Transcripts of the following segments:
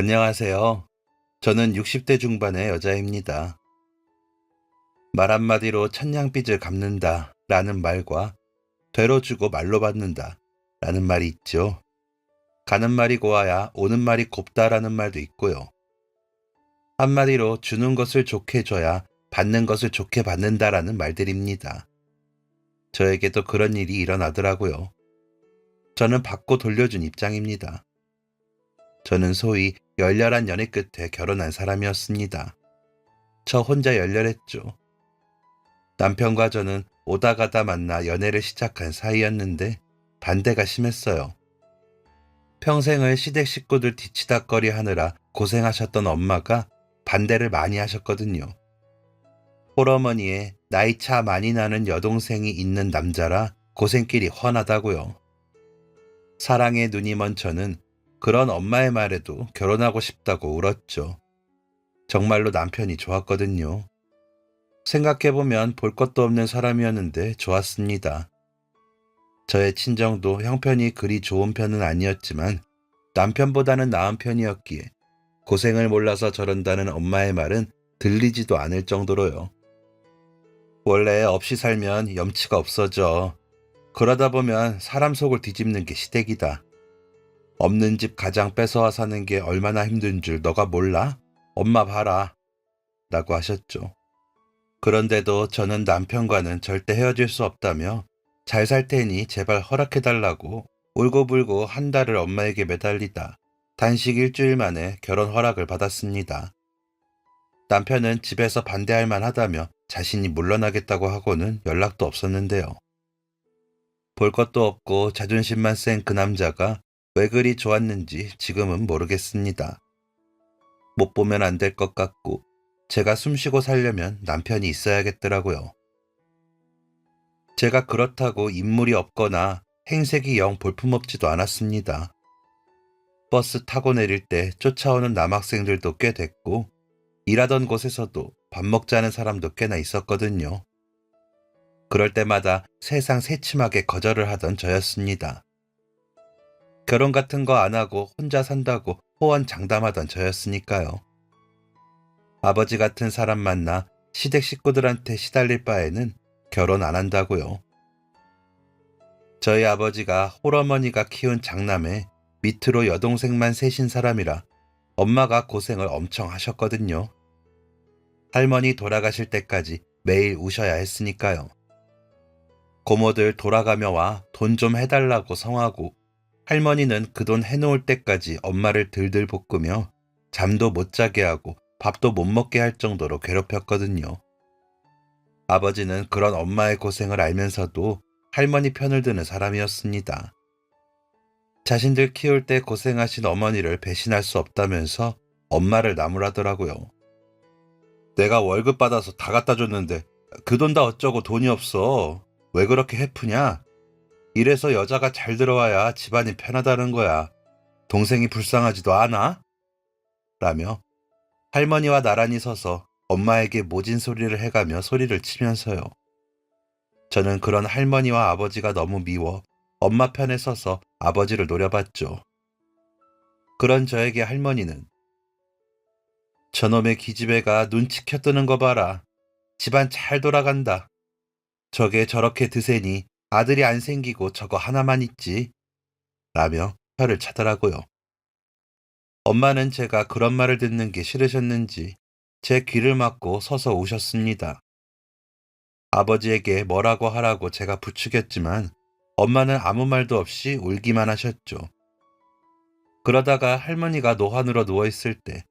안녕하세요. 저는 60대 중반의 여자입니다. 말 한마디로 천냥빚을 갚는다 라는 말과 되로 주고 말로 받는다 라는 말이 있죠. 가는 말이 고와야 오는 말이 곱다라는 말도 있고요. 한마디로 주는 것을 좋게 줘야 받는 것을 좋게 받는다라는 말들입니다. 저에게도 그런 일이 일어나더라고요. 저는 받고 돌려준 입장입니다. 저는 소위 열렬한 연애 끝에 결혼한 사람이었습니다. 저 혼자 열렬했죠. 남편과 저는 오다 가다 만나 연애를 시작한 사이였는데 반대가 심했어요. 평생을 시댁 식구들 뒤치다꺼리 하느라 고생하셨던 엄마가 반대를 많이 하셨거든요. 홀어머니에 나이 차 많이 나는 여동생이 있는 남자라 고생길이 훤하다고요. 사랑에 눈이 먼 저는 그런 엄마의 말에도 결혼하고 싶다고 울었죠. 정말로 남편이 좋았거든요. 생각해보면 볼 것도 없는 사람이었는데 좋았습니다. 저의 친정도 형편이 그리 좋은 편은 아니었지만 남편보다는 나은 편이었기에 고생을 몰라서 저런다는 엄마의 말은 들리지도 않을 정도로요. 원래 없이 살면 염치가 없어져. 그러다 보면 사람 속을 뒤집는 게 시댁이다. 없는 집 가장 뺏어와 사는 게 얼마나 힘든 줄 너가 몰라? 엄마 봐라. 라고 하셨죠. 그런데도 저는 남편과는 절대 헤어질 수 없다며 잘 살 테니 제발 허락해달라고 울고불고 한 달을 엄마에게 매달리다 단식 일주일 만에 결혼 허락을 받았습니다. 남편은 집에서 반대할 만하다며 자신이 물러나겠다고 하고는 연락도 없었는데요. 볼 것도 없고 자존심만 센 그 남자가 왜 그리 좋았는지 지금은 모르겠습니다. 못 보면 안 될 것 같고 제가 숨쉬고 살려면 남편이 있어야겠더라고요. 제가 그렇다고 인물이 없거나 행색이 영 볼품없지도 않았습니다. 버스 타고 내릴 때 쫓아오는 남학생들도 꽤 됐고 일하던 곳에서도 밥 먹자는 사람도 꽤나 있었거든요. 그럴 때마다 세상 새침하게 거절을 하던 저였습니다. 결혼 같은 거 안 하고 혼자 산다고 호언장담하던 저였으니까요. 아버지 같은 사람 만나 시댁 식구들한테 시달릴 바에는 결혼 안 한다고요. 저희 아버지가 홀어머니가 키운 장남에 밑으로 여동생만 셋인 사람이라 엄마가 고생을 엄청 하셨거든요. 할머니 돌아가실 때까지 매일 우셔야 했으니까요. 고모들 돌아가며 와 돈 좀 해달라고 성하고 할머니는 그 돈 해놓을 때까지 엄마를 들들 볶으며 잠도 못 자게 하고 밥도 못 먹게 할 정도로 괴롭혔거든요. 아버지는 그런 엄마의 고생을 알면서도 할머니 편을 드는 사람이었습니다. 자신들 키울 때 고생하신 어머니를 배신할 수 없다면서 엄마를 나무라더라고요. 내가 월급 받아서 다 갖다 줬는데 그 돈 다 어쩌고 돈이 없어. 왜 그렇게 해프냐? 이래서 여자가 잘 들어와야 집안이 편하다는 거야. 동생이 불쌍하지도 않아? 라며 할머니와 나란히 서서 엄마에게 모진 소리를 해가며 소리를 치면서요. 저는 그런 할머니와 아버지가 너무 미워 엄마 편에 서서 아버지를 노려봤죠. 그런 저에게 할머니는 저놈의 기집애가 눈치 켜뜨는 거 봐라. 집안 잘 돌아간다. 저게 저렇게 드세니 아들이 안 생기고 저거 하나만 있지. 라며 혀를 차더라고요. 엄마는 제가 그런 말을 듣는 게 싫으셨는지 제 귀를 막고 서서 우셨습니다. 아버지에게 뭐라고 하라고 제가 부추겼지만 엄마는 아무 말도 없이 울기만 하셨죠. 그러다가 할머니가 노환으로 누워있을 때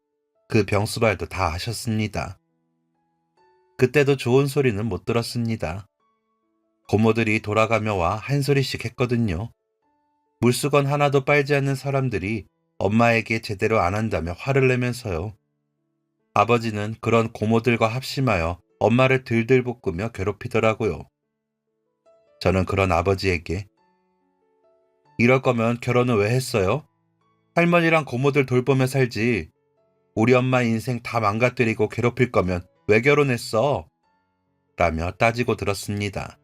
그 병수발도 다 하셨습니다. 그때도 좋은 소리는 못 들었습니다. 고모들이 돌아가며 와 한 소리씩 했거든요. 물수건 하나도 빨지 않는 사람들이 엄마에게 제대로 안 한다며 화를 내면서요. 아버지는 그런 고모들과 합심하여 엄마를 들들 볶으며 괴롭히더라고요. 저는 그런 아버지에게 이럴 거면 결혼을 왜 했어요? 할머니랑 고모들 돌보며 살지. 우리 엄마 인생 다 망가뜨리고 괴롭힐 거면 왜 결혼했어? 라며 따지고 들었습니다.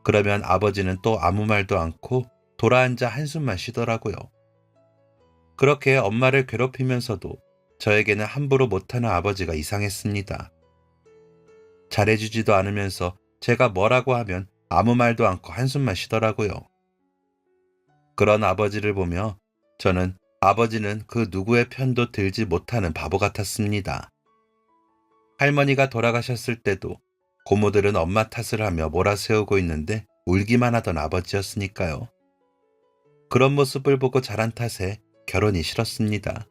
그러면 아버지는 또 아무 말도 않고 돌아앉아 한숨만 쉬더라고요. 그렇게 엄마를 괴롭히면서도 저에게는 함부로 못하는 아버지가 이상했습니다. 잘해주지도 않으면서 제가 뭐라고 하면 아무 말도 않고 한숨만 쉬더라고요. 그런 아버지를 보며 저는 아버지는 그 누구의 편도 들지 못하는 바보 같았습니다. 할머니가 돌아가셨을 때도 고모들은 엄마 탓을 하며 몰아세우고 있는데 울기만 하던 아버지였으니까요. 그런 모습을 보고 자란 탓에 결혼이 싫었습니다.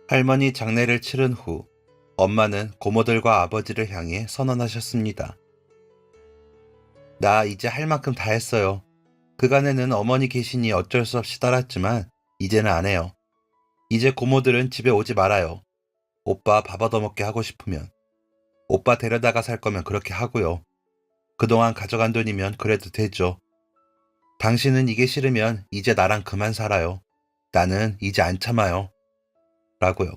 할머니 장례를 치른 후 엄마는 고모들과 아버지를 향해 선언하셨습니다. 나 이제 할 만큼 다 했어요. 그간에는 어머니 계시니 어쩔 수 없이 따랐지만 이제는 안 해요. 이제 고모들은 집에 오지 말아요. 오빠 밥 얻어먹게 하고 싶으면. 오빠 데려다가 살 거면 그렇게 하고요. 그동안 가져간 돈이면 그래도 되죠. 당신은 이게 싫으면 이제 나랑 그만 살아요. 나는 이제 안 참아요. 라고요.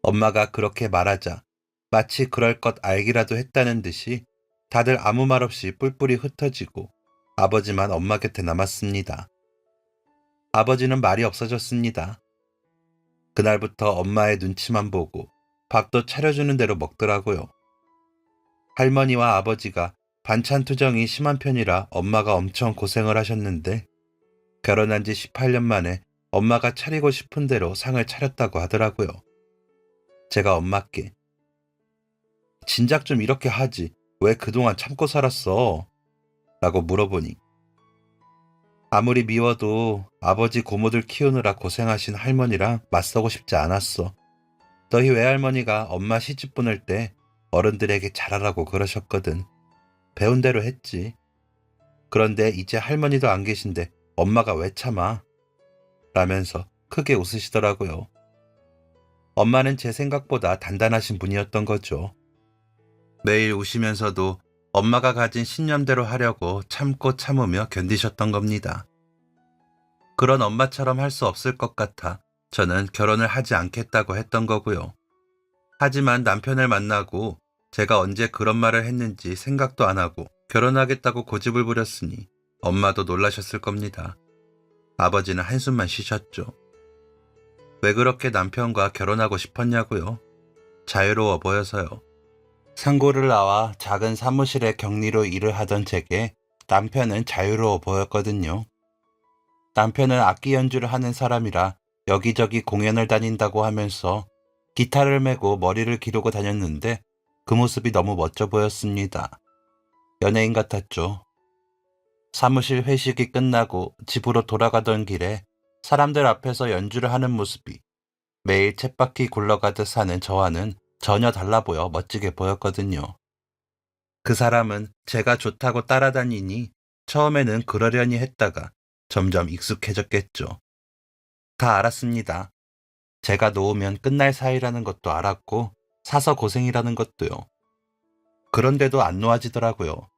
엄마가 그렇게 말하자 마치 그럴 것 알기라도 했다는 듯이 다들 아무 말 없이 뿔뿔이 흩어지고 아버지만 엄마 곁에 남았습니다. 아버지는 말이 없어졌습니다. 그날부터 엄마의 눈치만 보고 밥도 차려주는 대로 먹더라고요. 할머니와 아버지가 반찬 투정이 심한 편이라 엄마가 엄청 고생을 하셨는데 결혼한 지 18년 만에 엄마가 차리고 싶은 대로 상을 차렸다고 하더라고요. 제가 엄마께 진작 좀 이렇게 하지 왜 그동안 참고 살았어? 라고 물어보니 아무리 미워도 아버지 고모들 키우느라 고생하신 할머니랑 맞서고 싶지 않았어. 너희 외할머니가 엄마 시집 보낼 때 어른들에게 잘하라고 그러셨거든. 배운 대로 했지. 그런데 이제 할머니도 안 계신데 엄마가 왜 참아? 라면서 크게 웃으시더라고요. 엄마는 제 생각보다 단단하신 분이었던 거죠. 매일 우시면서도 엄마가 가진 신념대로 하려고 참고 참으며 견디셨던 겁니다. 그런 엄마처럼 할 수 없을 것 같아 저는 결혼을 하지 않겠다고 했던 거고요. 하지만 남편을 만나고 제가 언제 그런 말을 했는지 생각도 안 하고 결혼하겠다고 고집을 부렸으니 엄마도 놀라셨을 겁니다. 아버지는 한숨만 쉬셨죠. 왜 그렇게 남편과 결혼하고 싶었냐고요? 자유로워 보여서요. 상고를 나와 작은 사무실에 격리로 일을 하던 제게 남편은 자유로워 보였거든요. 남편은 악기 연주를 하는 사람이라 여기저기 공연을 다닌다고 하면서 기타를 메고 머리를 기르고 다녔는데 그 모습이 너무 멋져 보였습니다. 연예인 같았죠. 사무실 회식이 끝나고 집으로 돌아가던 길에 사람들 앞에서 연주를 하는 모습이 매일 쳇바퀴 굴러가듯 사는 저와는 전혀 달라 보여 멋지게 보였거든요. 그 사람은 제가 좋다고 따라다니니 처음에는 그러려니 했다가 점점 익숙해졌겠죠. 다 알았습니다. 제가 놓으면 끝날 사이라는 것도 알았고 사서 고생이라는 것도요. 그런데도 안 놓아지더라고요.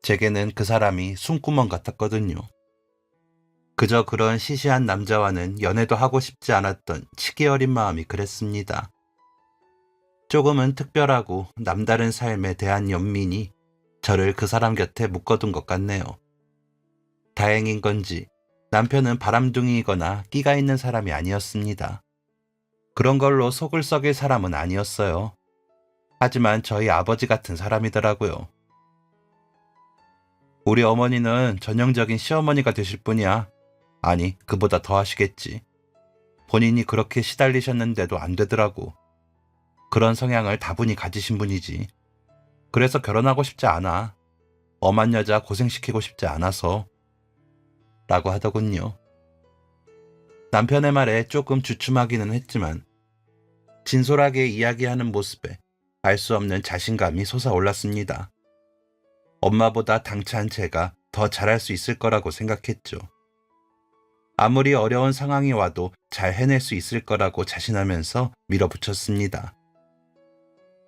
제게는 그 사람이 숨구멍 같았거든요. 그저 그런 시시한 남자와는 연애도 하고 싶지 않았던 치기 어린 마음이 그랬습니다. 조금은 특별하고 남다른 삶에 대한 연민이 저를 그 사람 곁에 묶어둔 것 같네요. 다행인 건지 남편은 바람둥이이거나 끼가 있는 사람이 아니었습니다. 그런 걸로 속을 썩일 사람은 아니었어요. 하지만 저희 아버지 같은 사람이더라고요. 우리 어머니는 전형적인 시어머니가 되실 분이야. 아니, 그보다 더 하시겠지. 본인이 그렇게 시달리셨는데도 안 되더라고. 그런 성향을 다분히 가지신 분이지. 그래서 결혼하고 싶지 않아. 엄한 여자 고생시키고 싶지 않아서. 라고 하더군요. 남편의 말에 조금 주춤하기는 했지만 진솔하게 이야기하는 모습에 알 수 없는 자신감이 솟아올랐습니다. 엄마보다 당찬 제가 더 잘할 수 있을 거라고 생각했죠. 아무리 어려운 상황이 와도 잘 해낼 수 있을 거라고 자신하면서 밀어붙였습니다.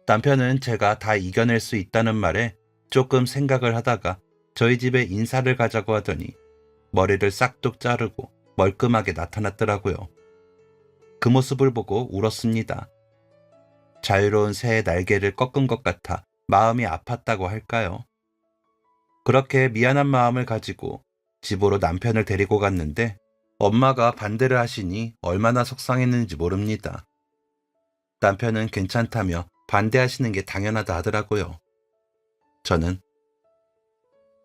남편은 제가 다 이겨낼 수 있다는 말에 조금 생각을 하다가 저희 집에 인사를 가자고 하더니 머리를 싹둑 자르고 멀끔하게 나타났더라고요. 그 모습을 보고 울었습니다. 자유로운 새의 날개를 꺾은 것 같아 마음이 아팠다고 할까요? 그렇게 미안한 마음을 가지고 집으로 남편을 데리고 갔는데 엄마가 반대를 하시니 얼마나 속상했는지 모릅니다. 남편은 괜찮다며 반대하시는 게 당연하다 하더라고요. 저는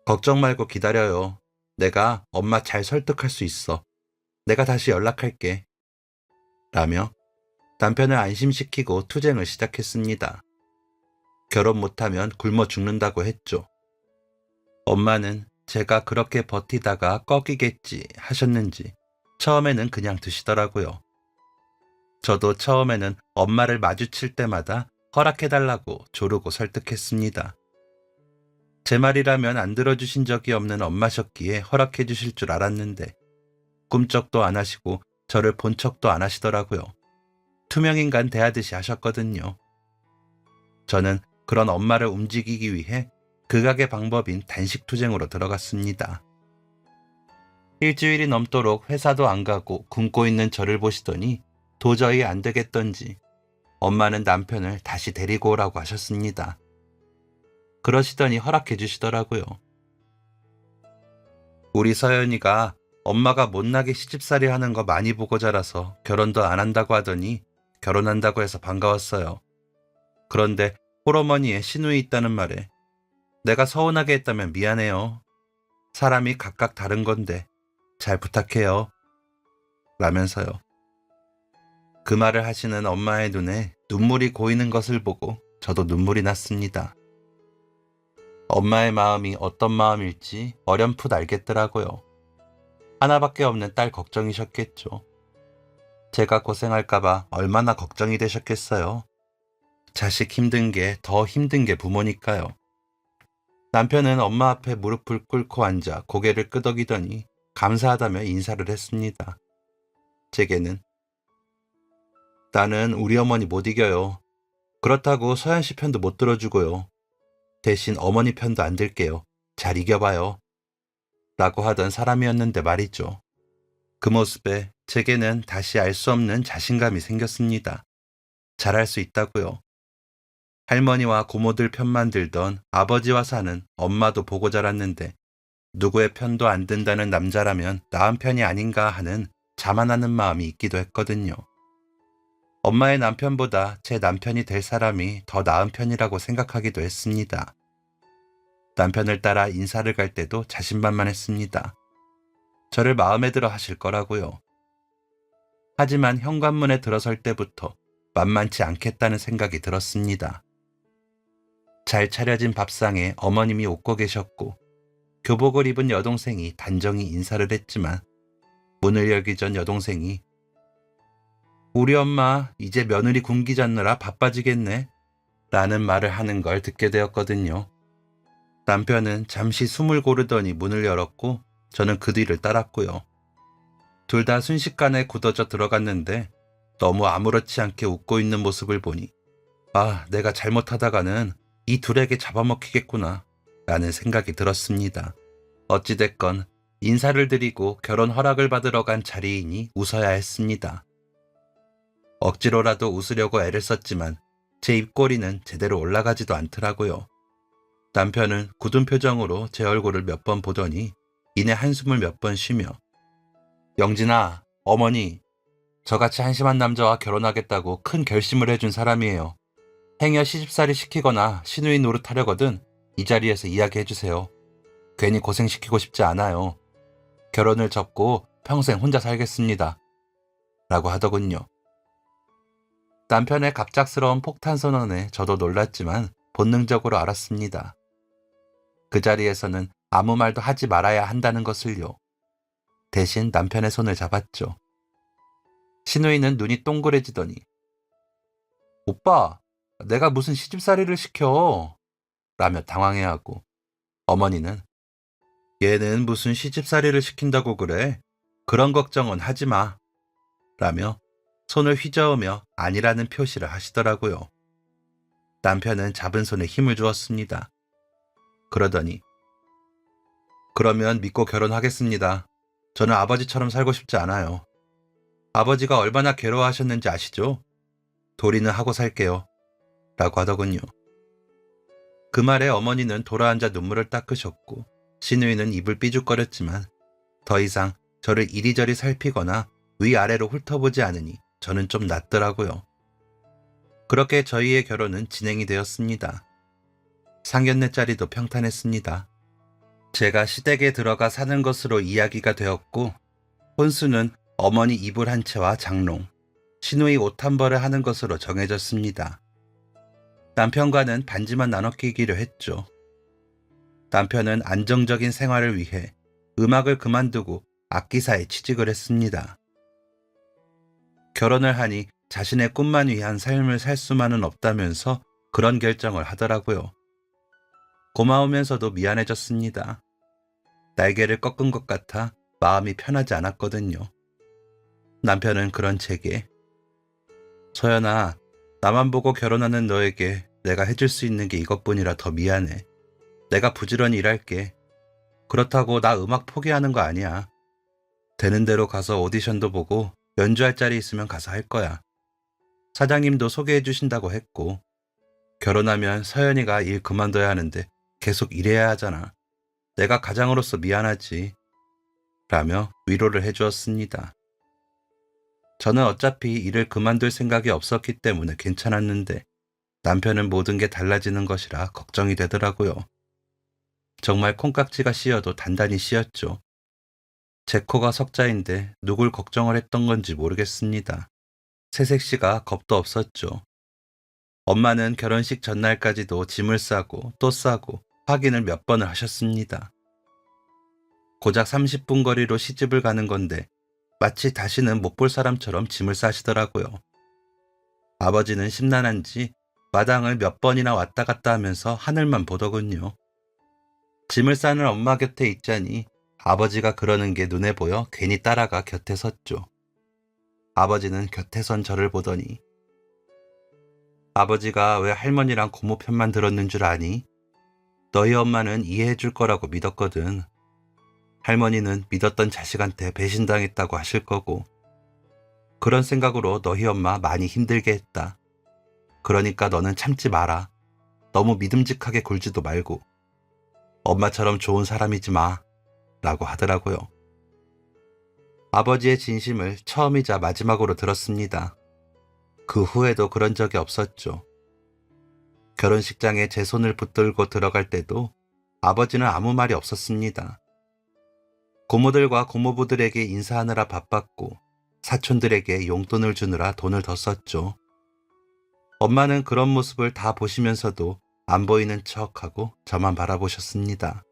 걱정 말고 기다려요. 내가 엄마 잘 설득할 수 있어. 내가 다시 연락할게. 라며 남편을 안심시키고 투쟁을 시작했습니다. 결혼 못하면 굶어 죽는다고 했죠. 엄마는 제가 그렇게 버티다가 꺾이겠지 하셨는지 처음에는 그냥 드시더라고요. 저도 처음에는 엄마를 마주칠 때마다 허락해달라고 조르고 설득했습니다. 제 말이라면 안 들어주신 적이 없는 엄마셨기에 허락해 주실 줄 알았는데 꿈쩍도 안 하시고 저를 본 척도 안 하시더라고요. 투명인간 대하듯이 하셨거든요. 저는 그런 엄마를 움직이기 위해 극악의 방법인 단식투쟁으로 들어갔습니다. 일주일이 넘도록 회사도 안 가고 굶고 있는 저를 보시더니 도저히 안 되겠던지 엄마는 남편을 다시 데리고 오라고 하셨습니다. 그러시더니 허락해 주시더라고요. 우리 서연이가 엄마가 못나게 시집살이 하는 거 많이 보고 자라서 결혼도 안 한다고 하더니 결혼한다고 해서 반가웠어요. 그런데 홀어머니에 시누이 있다는 말에 내가 서운하게 했다면 미안해요. 사람이 각각 다른 건데 잘 부탁해요. 라면서요. 그 말을 하시는 엄마의 눈에 눈물이 고이는 것을 보고 저도 눈물이 났습니다. 엄마의 마음이 어떤 마음일지 어렴풋 알겠더라고요. 하나밖에 없는 딸 걱정이셨겠죠. 제가 고생할까봐 얼마나 걱정이 되셨겠어요. 자식 힘든 게 더 힘든 게 부모니까요. 남편은 엄마 앞에 무릎을 꿇고 앉아 고개를 끄덕이더니 감사하다며 인사를 했습니다. 제게는 나는 우리 어머니 못 이겨요. 그렇다고 서연 씨 편도 못 들어주고요. 대신 어머니 편도 안 들게요. 잘 이겨봐요. 라고 하던 사람이었는데 말이죠. 그 모습에 제게는 다시 알 수 없는 자신감이 생겼습니다. 잘할 수 있다고요. 할머니와 고모들 편만 들던 아버지와 사는 엄마도 보고 자랐는데 누구의 편도 안 든다는 남자라면 나은 편이 아닌가 하는 자만하는 마음이 있기도 했거든요. 엄마의 남편보다 제 남편이 될 사람이 더 나은 편이라고 생각하기도 했습니다. 남편을 따라 인사를 갈 때도 자신만만했습니다. 저를 마음에 들어 하실 거라고요. 하지만 현관문에 들어설 때부터 만만치 않겠다는 생각이 들었습니다. 잘 차려진 밥상에 어머님이 웃고 계셨고 교복을 입은 여동생이 단정히 인사를 했지만 문을 열기 전 여동생이 우리 엄마 이제 며느리 군기 잡느라 바빠지겠네 라는 말을 하는 걸 듣게 되었거든요. 남편은 잠시 숨을 고르더니 문을 열었고 저는 그 뒤를 따랐고요. 둘 다 순식간에 굳어져 들어갔는데 너무 아무렇지 않게 웃고 있는 모습을 보니 아, 내가 잘못하다가는 이 둘에게 잡아먹히겠구나 라는 생각이 들었습니다. 어찌됐건 인사를 드리고 결혼 허락을 받으러 간 자리이니 웃어야 했습니다. 억지로라도 웃으려고 애를 썼지만 제 입꼬리는 제대로 올라가지도 않더라고요. 남편은 굳은 표정으로 제 얼굴을 몇 번 보더니 이내 한숨을 몇 번 쉬며 영진아, 어머니, 저같이 한심한 남자와 결혼하겠다고 큰 결심을 해준 사람이에요. 행여 시집살이 시키거나 시누이 노릇하려거든 이 자리에서 이야기해주세요. 괜히 고생시키고 싶지 않아요. 결혼을 접고 평생 혼자 살겠습니다. 라고 하더군요. 남편의 갑작스러운 폭탄 선언에 저도 놀랐지만 본능적으로 알았습니다. 그 자리에서는 아무 말도 하지 말아야 한다는 것을요. 대신 남편의 손을 잡았죠. 시누이는 눈이 동그래지더니 오빠, 내가 무슨 시집살이를 시켜? 라며 당황해하고 어머니는 얘는 무슨 시집살이를 시킨다고 그래? 그런 걱정은 하지 마. 라며 손을 휘저으며 아니라는 표시를 하시더라고요. 남편은 잡은 손에 힘을 주었습니다. 그러더니 그러면 믿고 결혼하겠습니다. 저는 아버지처럼 살고 싶지 않아요. 아버지가 얼마나 괴로워하셨는지 아시죠? 도리는 하고 살게요. 라고 하더군요. 그 말에 어머니는 돌아앉아 눈물을 닦으셨고 시누이는 입을 삐죽거렸지만 더 이상 저를 이리저리 살피거나 위아래로 훑어보지 않으니 저는 좀 낫더라고요. 그렇게 저희의 결혼은 진행이 되었습니다. 상견례자리도 평탄했습니다. 제가 시댁에 들어가 사는 것으로 이야기가 되었고, 혼수는 어머니 이불 한 채와 장롱, 시누이 옷 한 벌을 하는 것으로 정해졌습니다. 남편과는 반지만 나눠 끼기로 했죠. 남편은 안정적인 생활을 위해 음악을 그만두고 악기사에 취직을 했습니다. 결혼을 하니 자신의 꿈만 위한 삶을 살 수만은 없다면서 그런 결정을 하더라고요. 고마우면서도 미안해졌습니다. 날개를 꺾은 것 같아 마음이 편하지 않았거든요. 남편은 그런 제게 소연아, 나만 보고 결혼하는 너에게 내가 해줄 수 있는 게 이것뿐이라 더 미안해. 내가 부지런히 일할게. 그렇다고 나 음악 포기하는 거 아니야. 되는 대로 가서 오디션도 보고 연주할 자리 있으면 가서 할 거야. 사장님도 소개해 주신다고 했고, 결혼하면 서연이가 일 그만둬야 하는데 계속 일해야 하잖아. 내가 가장으로서 미안하지. 라며 위로를 해주었습니다. 저는 어차피 일을 그만둘 생각이 없었기 때문에 괜찮았는데 남편은 모든 게 달라지는 것이라 걱정이 되더라고요. 정말 콩깍지가 씌어도 단단히 씌었죠. 제 코가 석자인데 누굴 걱정을 했던 건지 모르겠습니다. 새색시가 겁도 없었죠. 엄마는 결혼식 전날까지도 짐을 싸고 또 싸고 확인을 몇 번을 하셨습니다. 고작 30분 거리로 시집을 가는 건데 마치 다시는 못 볼 사람처럼 짐을 싸시더라고요. 아버지는 심란한지 마당을 몇 번이나 왔다 갔다 하면서 하늘만 보더군요. 짐을 싸는 엄마 곁에 있자니 아버지가 그러는 게 눈에 보여 괜히 따라가 곁에 섰죠. 아버지는 곁에 선 저를 보더니 아버지가 왜 할머니랑 고모 편만 들었는 줄 아니? 너희 엄마는 이해해 줄 거라고 믿었거든. 할머니는 믿었던 자식한테 배신당했다고 하실 거고, 그런 생각으로 너희 엄마 많이 힘들게 했다. 그러니까 너는 참지 마라. 너무 믿음직하게 굴지도 말고 엄마처럼 좋은 사람이지 마. 라고 하더라고요. 아버지의 진심을 처음이자 마지막으로 들었습니다. 그 후에도 그런 적이 없었죠. 결혼식장에 제 손을 붙들고 들어갈 때도 아버지는 아무 말이 없었습니다. 고모들과 고모부들에게 인사하느라 바빴고 사촌들에게 용돈을 주느라 돈을 더 썼죠. 엄마는 그런 모습을 다 보시면서도 안 보이는 척하고 저만 바라보셨습니다.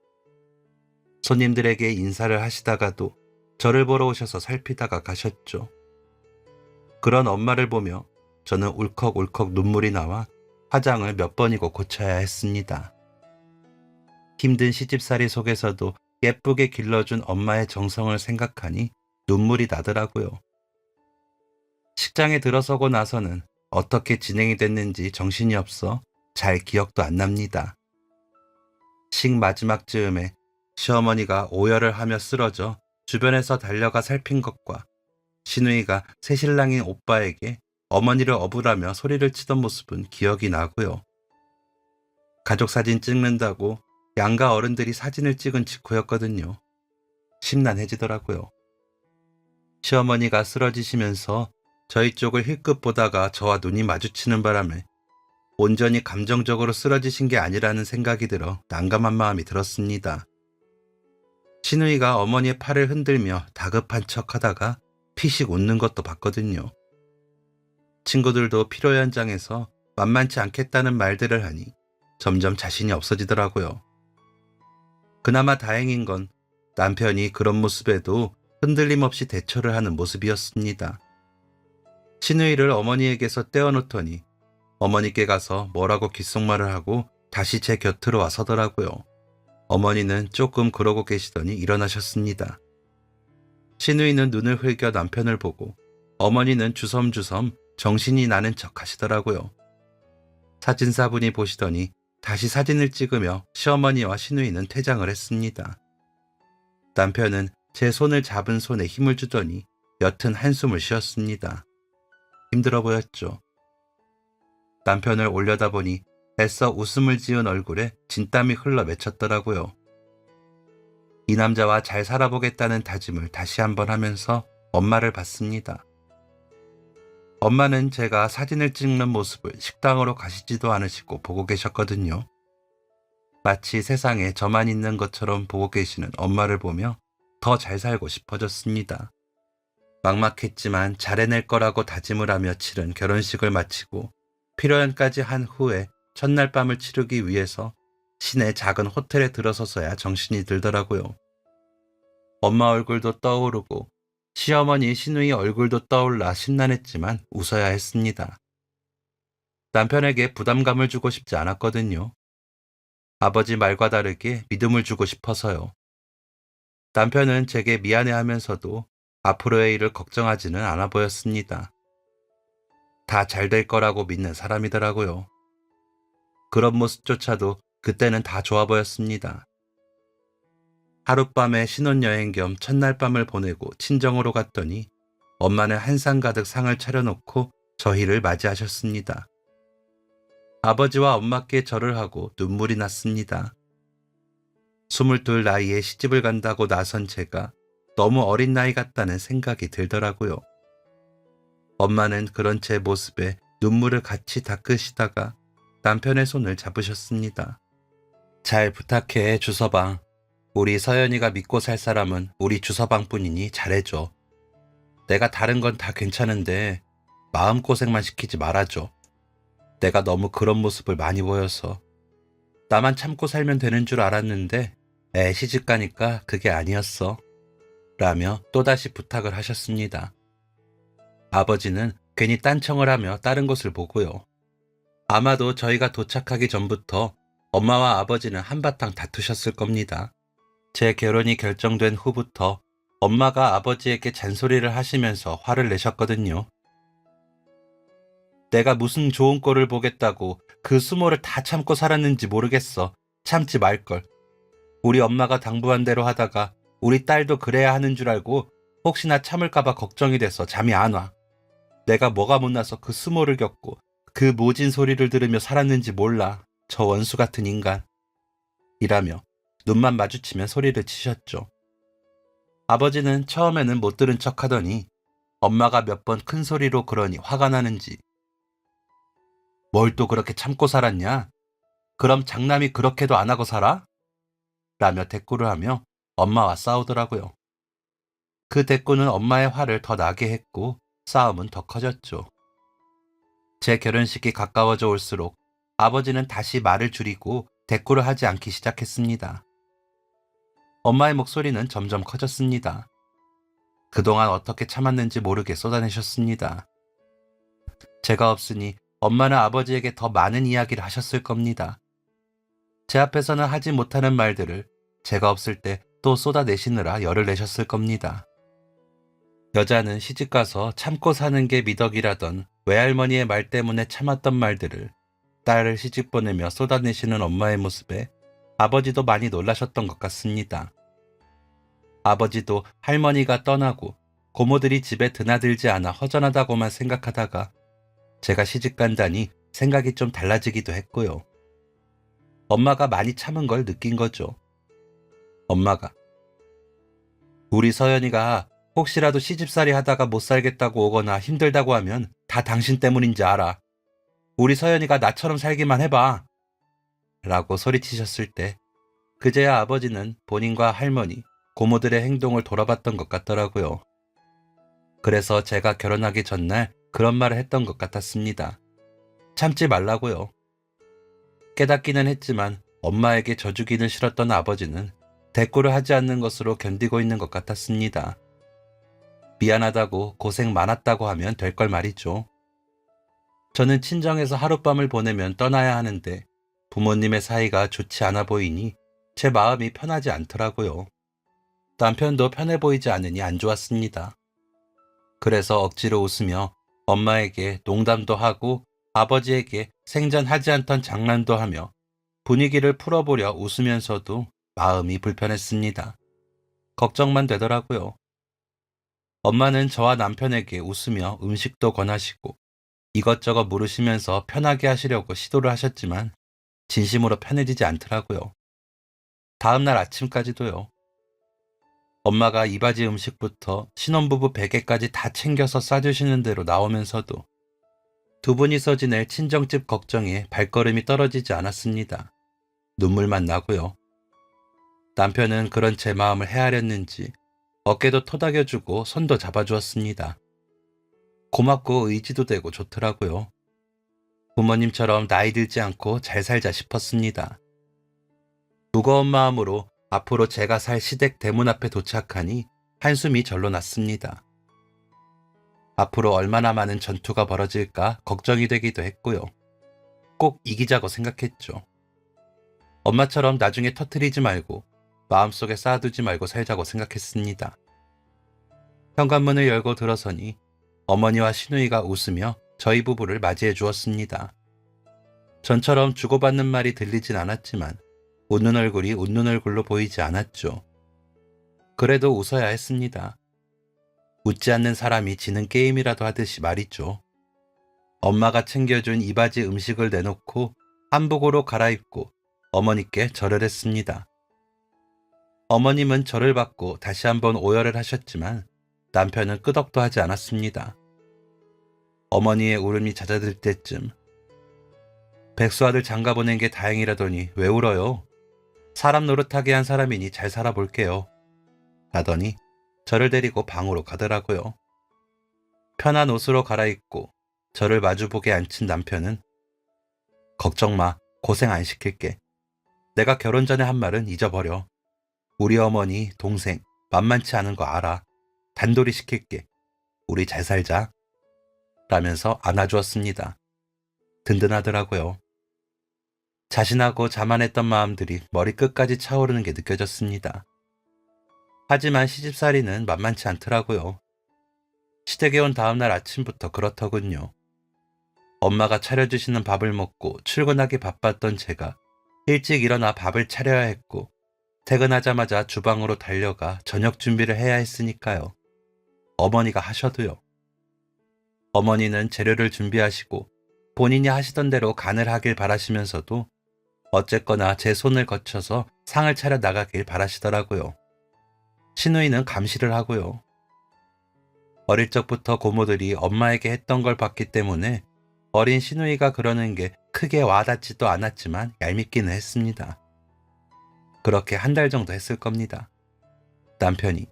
손님들에게 인사를 하시다가도 저를 보러 오셔서 살피다가 가셨죠. 그런 엄마를 보며 저는 울컥울컥 눈물이 나와 화장을 몇 번이고 고쳐야 했습니다. 힘든 시집살이 속에서도 예쁘게 길러준 엄마의 정성을 생각하니 눈물이 나더라고요. 식장에 들어서고 나서는 어떻게 진행이 됐는지 정신이 없어 잘 기억도 안 납니다. 식 마지막 즈음에 시어머니가 오열을 하며 쓰러져 주변에서 달려가 살핀 것과 시누이가 새신랑인 오빠에게 어머니를 업으라며 소리를 치던 모습은 기억이 나고요. 가족 사진 찍는다고 양가 어른들이 사진을 찍은 직후였거든요. 심란해지더라고요. 시어머니가 쓰러지시면서 저희 쪽을 힐끗 보다가 저와 눈이 마주치는 바람에 온전히 감정적으로 쓰러지신 게 아니라는 생각이 들어 난감한 마음이 들었습니다. 시누이가 어머니의 팔을 흔들며 다급한 척 하다가 피식 웃는 것도 봤거든요. 친구들도 피로 현장에서 만만치 않겠다는 말들을 하니 점점 자신이 없어지더라고요. 그나마 다행인 건 남편이 그런 모습에도 흔들림 없이 대처를 하는 모습이었습니다. 시누이를 어머니에게서 떼어놓더니 어머니께 가서 뭐라고 귓속말을 하고 다시 제 곁으로 와 서더라고요. 어머니는 조금 그러고 계시더니 일어나셨습니다. 시누이는 눈을 흘겨 남편을 보고 어머니는 주섬주섬 정신이 나는 척 하시더라고요. 사진사분이 보시더니 다시 사진을 찍으며 시어머니와 시누이는 퇴장을 했습니다. 남편은 제 손을 잡은 손에 힘을 주더니 옅은 한숨을 쉬었습니다. 힘들어 보였죠. 남편을 올려다보니 애써 웃음을 지은 얼굴에 진땀이 흘러 맺혔더라고요. 이 남자와 잘 살아보겠다는 다짐을 다시 한번 하면서 엄마를 봤습니다. 엄마는 제가 사진을 찍는 모습을 식당으로 가시지도 않으시고 보고 계셨거든요. 마치 세상에 저만 있는 것처럼 보고 계시는 엄마를 보며 더 잘 살고 싶어졌습니다. 막막했지만 잘해낼 거라고 다짐을 하며 치른 결혼식을 마치고 피로연까지 한 후에 첫날 밤을 치르기 위해서 시내 작은 호텔에 들어서서야 정신이 들더라고요. 엄마 얼굴도 떠오르고 시어머니 시누이 얼굴도 떠올라 심란했지만 웃어야 했습니다. 남편에게 부담감을 주고 싶지 않았거든요. 아버지 말과 다르게 믿음을 주고 싶어서요. 남편은 제게 미안해하면서도 앞으로의 일을 걱정하지는 않아 보였습니다. 다 잘 될 거라고 믿는 사람이더라고요. 그런 모습조차도 그때는 다 좋아 보였습니다. 하룻밤의 신혼여행 겸 첫날 밤을 보내고 친정으로 갔더니 엄마는 한상 가득 상을 차려놓고 저희를 맞이하셨습니다. 아버지와 엄마께 절을 하고 눈물이 났습니다. 22 나이에 시집을 간다고 나선 제가 너무 어린 나이 같다는 생각이 들더라고요. 엄마는 그런 제 모습에 눈물을 같이 닦으시다가 남편의 손을 잡으셨습니다. 잘 부탁해, 주서방. 우리 서연이가 믿고 살 사람은 우리 주서방뿐이니 잘해줘. 내가 다른 건 다 괜찮은데 마음고생만 시키지 말아줘. 내가 너무 그런 모습을 많이 보여서 나만 참고 살면 되는 줄 알았는데 애 시집 가니까 그게 아니었어. 라며 또다시 부탁을 하셨습니다. 아버지는 괜히 딴청을 하며 다른 곳을 보고요. 아마도 저희가 도착하기 전부터 엄마와 아버지는 한바탕 다투셨을 겁니다. 제 결혼이 결정된 후부터 엄마가 아버지에게 잔소리를 하시면서 화를 내셨거든요. 내가 무슨 좋은 꼴을 보겠다고 그 수모를 다 참고 살았는지 모르겠어. 참지 말걸. 우리 엄마가 당부한 대로 하다가 우리 딸도 그래야 하는 줄 알고 혹시나 참을까봐 걱정이 돼서 잠이 안 와. 내가 뭐가 못나서 그 수모를 겪고 그 모진 소리를 들으며 살았는지 몰라. 저 원수 같은 인간. 이라며 눈만 마주치면 소리를 치셨죠. 아버지는 처음에는 못 들은 척 하더니 엄마가 몇 번 큰 소리로 그러니 화가 나는지 뭘 또 그렇게 참고 살았냐? 그럼 장남이 그렇게도 안 하고 살아? 라며 대꾸를 하며 엄마와 싸우더라고요. 그 대꾸는 엄마의 화를 더 나게 했고 싸움은 더 커졌죠. 제 결혼식이 가까워져 올수록 아버지는 다시 말을 줄이고 대꾸를 하지 않기 시작했습니다. 엄마의 목소리는 점점 커졌습니다. 그동안 어떻게 참았는지 모르게 쏟아내셨습니다. 제가 없으니 엄마는 아버지에게 더 많은 이야기를 하셨을 겁니다. 제 앞에서는 하지 못하는 말들을 제가 없을 때 또 쏟아내시느라 열을 내셨을 겁니다. 여자는 시집가서 참고 사는 게 미덕이라던 외할머니의 말 때문에 참았던 말들을 딸을 시집 보내며 쏟아내시는 엄마의 모습에 아버지도 많이 놀라셨던 것 같습니다. 아버지도 할머니가 떠나고 고모들이 집에 드나들지 않아 허전하다고만 생각하다가 제가 시집 간다니 생각이 좀 달라지기도 했고요. 엄마가 많이 참은 걸 느낀 거죠. 엄마가 우리 서연이가 혹시라도 시집살이 하다가 못 살겠다고 오거나 힘들다고 하면 다 당신 때문인지 알아. 우리 서연이가 나처럼 살기만 해봐. 라고 소리치셨을 때 그제야 아버지는 본인과 할머니, 고모들의 행동을 돌아봤던 것 같더라고요. 그래서 제가 결혼하기 전날 그런 말을 했던 것 같았습니다. 참지 말라고요. 깨닫기는 했지만 엄마에게 져주기는 싫었던 아버지는 대꾸를 하지 않는 것으로 견디고 있는 것 같았습니다. 미안하다고 고생 많았다고 하면 될 걸 말이죠. 저는 친정에서 하룻밤을 보내면 떠나야 하는데 부모님의 사이가 좋지 않아 보이니 제 마음이 편하지 않더라고요. 남편도 편해 보이지 않으니 안 좋았습니다. 그래서 억지로 웃으며 엄마에게 농담도 하고 아버지에게 생전 하지 않던 장난도 하며 분위기를 풀어보려 웃으면서도 마음이 불편했습니다. 걱정만 되더라고요. 엄마는 저와 남편에게 웃으며 음식도 권하시고 이것저것 물으시면서 편하게 하시려고 시도를 하셨지만 진심으로 편해지지 않더라고요. 다음날 아침까지도요. 엄마가 이바지 음식부터 신혼부부 베개까지 다 챙겨서 싸주시는 대로 나오면서도 두 분이서 지낼 친정집 걱정에 발걸음이 떨어지지 않았습니다. 눈물만 나고요. 남편은 그런 제 마음을 헤아렸는지 어깨도 토닥여주고 손도 잡아주었습니다. 고맙고 의지도 되고 좋더라고요. 부모님처럼 나이 들지 않고 잘 살자 싶었습니다. 무거운 마음으로 앞으로 제가 살 시댁 대문 앞에 도착하니 한숨이 절로 났습니다. 앞으로 얼마나 많은 전투가 벌어질까 걱정이 되기도 했고요. 꼭 이기자고 생각했죠. 엄마처럼 나중에 터트리지 말고 마음속에 쌓아두지 말고 살자고 생각했습니다. 현관문을 열고 들어서니 어머니와 시누이가 웃으며 저희 부부를 맞이해 주었습니다. 전처럼 주고받는 말이 들리진 않았지만 웃는 얼굴이 웃는 얼굴로 보이지 않았죠. 그래도 웃어야 했습니다. 웃지 않는 사람이 지는 게임이라도 하듯이 말이죠. 엄마가 챙겨준 이바지 음식을 내놓고 한복으로 갈아입고 어머니께 절을 했습니다. 어머님은 절을 받고 다시 한번 오열을 하셨지만 남편은 끄덕도 하지 않았습니다. 어머니의 울음이 잦아들 때쯤 백수아들 장가보낸 게 다행이라더니 왜 울어요? 사람 노릇하게 한 사람이니 잘 살아볼게요. 라더니 저를 데리고 방으로 가더라고요. 편한 옷으로 갈아입고 저를 마주보게 앉힌 남편은 걱정 마, 고생 안 시킬게. 내가 결혼 전에 한 말은 잊어버려. 우리 어머니, 동생 만만치 않은 거 알아. 단돌이 시킬게. 우리 잘 살자. 라면서 안아주었습니다. 든든하더라고요. 자신하고 자만했던 마음들이 머리끝까지 차오르는 게 느껴졌습니다. 하지만 시집살이는 만만치 않더라고요. 시댁에 온 다음날 아침부터 그렇더군요. 엄마가 차려주시는 밥을 먹고 출근하기 바빴던 제가 일찍 일어나 밥을 차려야 했고 퇴근하자마자 주방으로 달려가 저녁 준비를 해야 했으니까요. 어머니가 하셔도요. 어머니는 재료를 준비하시고 본인이 하시던 대로 간을 하길 바라시면서도 어쨌거나 제 손을 거쳐서 상을 차려 나가길 바라시더라고요. 시누이는 감시를 하고요. 어릴 적부터 고모들이 엄마에게 했던 걸 봤기 때문에 어린 시누이가 그러는 게 크게 와닿지도 않았지만 얄밉기는 했습니다. 그렇게 한 달 정도 했을 겁니다. 남편이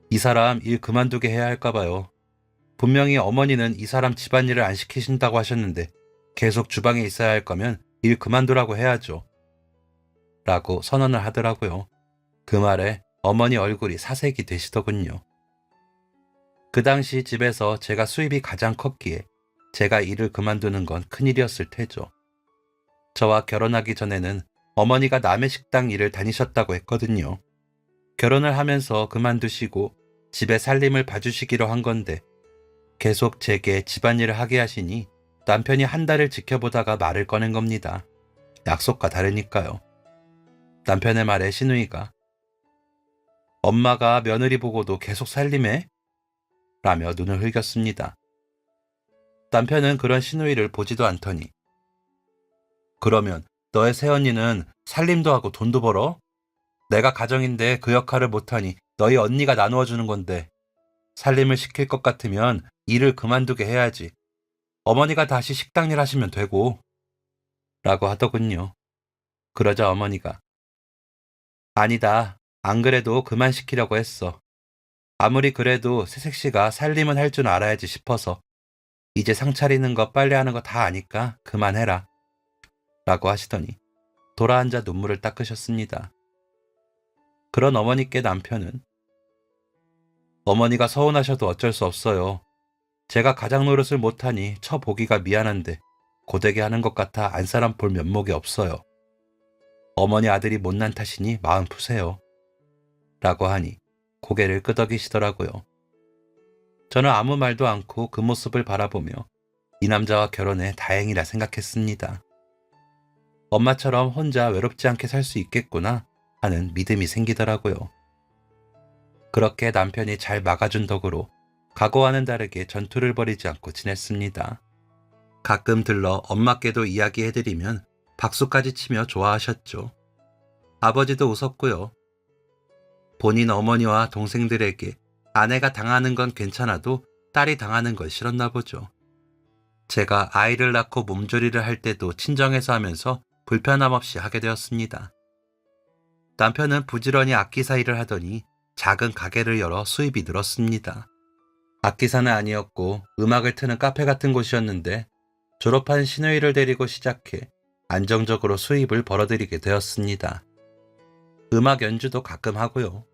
이 사람 일 그만두게 해야 할까 봐요. 분명히 어머니는 이 사람 집안일을 안 시키신다고 하셨는데 계속 주방에 있어야 할 거면 일 그만두라고 해야죠. 라고 선언을 하더라고요. 그 말에 어머니 얼굴이 사색이 되시더군요. 그 당시 집에서 제가 수입이 가장 컸기에 제가 일을 그만두는 건 큰일이었을 테죠. 저와 결혼하기 전에는 어머니가 남의 식당 일을 다니셨다고 했거든요. 결혼을 하면서 그만두시고 집에 살림을 봐주시기로 한 건데 계속 제게 집안일을 하게 하시니 남편이 한 달을 지켜보다가 말을 꺼낸 겁니다. 약속과 다르니까요. 남편의 말에 시누이가 엄마가 며느리 보고도 계속 살림해? 라며 눈을 흘겼습니다. 남편은 그런 시누이를 보지도 않더니 그러면 너의 새언니는 살림도 하고 돈도 벌어? 내가 가정인데 그 역할을 못하니 너희 언니가 나누어 주는 건데 살림을 시킬 것 같으면 일을 그만두게 해야지. 어머니가 다시 식당 일 하시면 되고 라고 하더군요. 그러자 어머니가 아니다. 안 그래도 그만 시키려고 했어. 아무리 그래도 새색시가 살림은 할 줄 알아야지 싶어서 이제 상 차리는 거 빨래하는 거 다 아니까 그만해라. 라고 하시더니 돌아앉아 눈물을 닦으셨습니다. 그런 어머니께 남편은 어머니가 서운하셔도 어쩔 수 없어요. 제가 가장 노릇을 못하니 처보기가 미안한데 고되게 하는 것 같아 안 사람 볼 면목이 없어요. 어머니 아들이 못난 탓이니 마음 푸세요. 라고 하니 고개를 끄덕이시더라고요. 저는 아무 말도 않고 그 모습을 바라보며 이 남자와 결혼해 다행이라 생각했습니다. 엄마처럼 혼자 외롭지 않게 살 수 있겠구나 하는 믿음이 생기더라고요. 그렇게 남편이 잘 막아준 덕으로 과거와는 다르게 전투를 벌이지 않고 지냈습니다. 가끔 들러 엄마께도 이야기해드리면 박수까지 치며 좋아하셨죠. 아버지도 웃었고요. 본인 어머니와 동생들에게 아내가 당하는 건 괜찮아도 딸이 당하는 건 싫었나 보죠. 제가 아이를 낳고 몸조리를 할 때도 친정에서 하면서 불편함 없이 하게 되었습니다. 남편은 부지런히 악기사 일을 하더니 작은 가게를 열어 수입이 늘었습니다. 악기사는 아니었고 음악을 트는 카페 같은 곳이었는데 졸업한 시누이를 데리고 시작해 안정적으로 수입을 벌어들이게 되었습니다. 음악 연주도 가끔 하고요.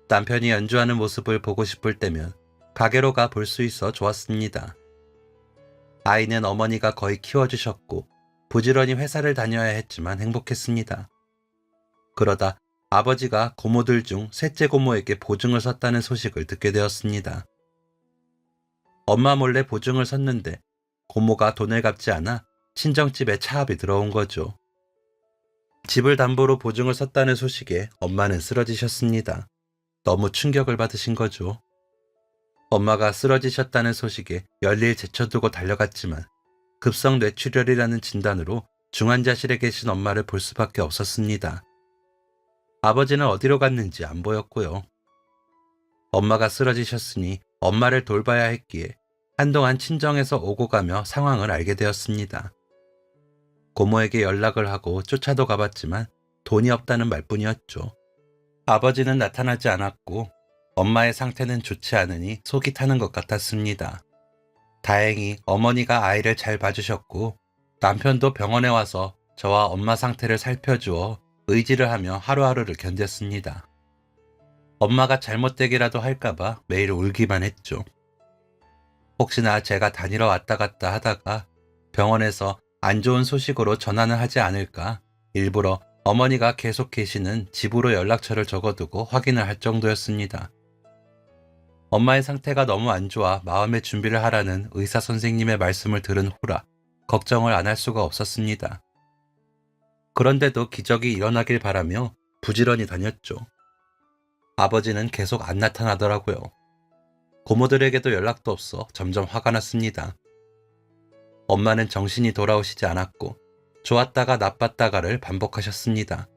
남편이 연주하는 모습을 보고 싶을 때면 가게로 가 볼 수 있어 좋았습니다. 아이는 어머니가 거의 키워주셨고 부지런히 회사를 다녀야 했지만 행복했습니다. 그러다 아버지가 고모들 중 셋째 고모에게 보증을 섰다는 소식을 듣게 되었습니다. 엄마 몰래 보증을 섰는데 고모가 돈을 갚지 않아 친정집에 차압이 들어온 거죠. 집을 담보로 보증을 섰다는 소식에 엄마는 쓰러지셨습니다. 너무 충격을 받으신 거죠. 엄마가 쓰러지셨다는 소식에 열일 제쳐두고 달려갔지만 급성 뇌출혈이라는 진단으로 중환자실에 계신 엄마를 볼 수밖에 없었습니다. 아버지는 어디로 갔는지 안 보였고요. 엄마가 쓰러지셨으니 엄마를 돌봐야 했기에 한동안 친정에서 오고 가며 상황을 알게 되었습니다. 고모에게 연락을 하고 쫓아도 가봤지만 돈이 없다는 말뿐이었죠. 아버지는 나타나지 않았고 엄마의 상태는 좋지 않으니 속이 타는 것 같았습니다. 다행히 어머니가 아이를 잘 봐주셨고 남편도 병원에 와서 저와 엄마 상태를 살펴주어 의지를 하며 하루하루를 견뎠습니다. 엄마가 잘못되기라도 할까봐 매일 울기만 했죠. 혹시나 제가 다니러 왔다 갔다 하다가 병원에서 안 좋은 소식으로 전화는 하지 않을까 일부러 어머니가 계속 계시는 집으로 연락처를 적어두고 확인을 할 정도였습니다. 엄마의 상태가 너무 안 좋아 마음의 준비를 하라는 의사 선생님의 말씀을 들은 후라 걱정을 안 할 수가 없었습니다. 그런데도 기적이 일어나길 바라며 부지런히 다녔죠. 아버지는 계속 안 나타나더라고요. 고모들에게도 연락도 없어 점점 화가 났습니다. 엄마는 정신이 돌아오시지 않았고 좋았다가 나빴다가를 반복하셨습니다.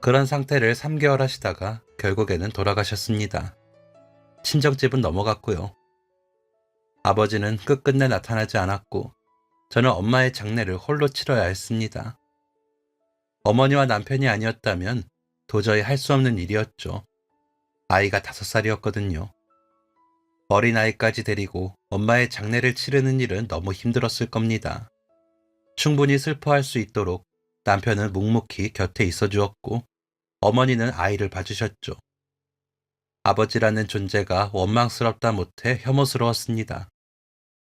그런 상태를 3개월 하시다가 결국에는 돌아가셨습니다. 친정집은 넘어갔고요. 아버지는 끝끝내 나타나지 않았고 저는 엄마의 장례를 홀로 치러야 했습니다. 어머니와 남편이 아니었다면 도저히 할 수 없는 일이었죠. 아이가 5살이었거든요. 어린아이까지 데리고 엄마의 장례를 치르는 일은 너무 힘들었을 겁니다. 충분히 슬퍼할 수 있도록 남편은 묵묵히 곁에 있어 주었고 어머니는 아이를 봐주셨죠. 아버지라는 존재가 원망스럽다 못해 혐오스러웠습니다.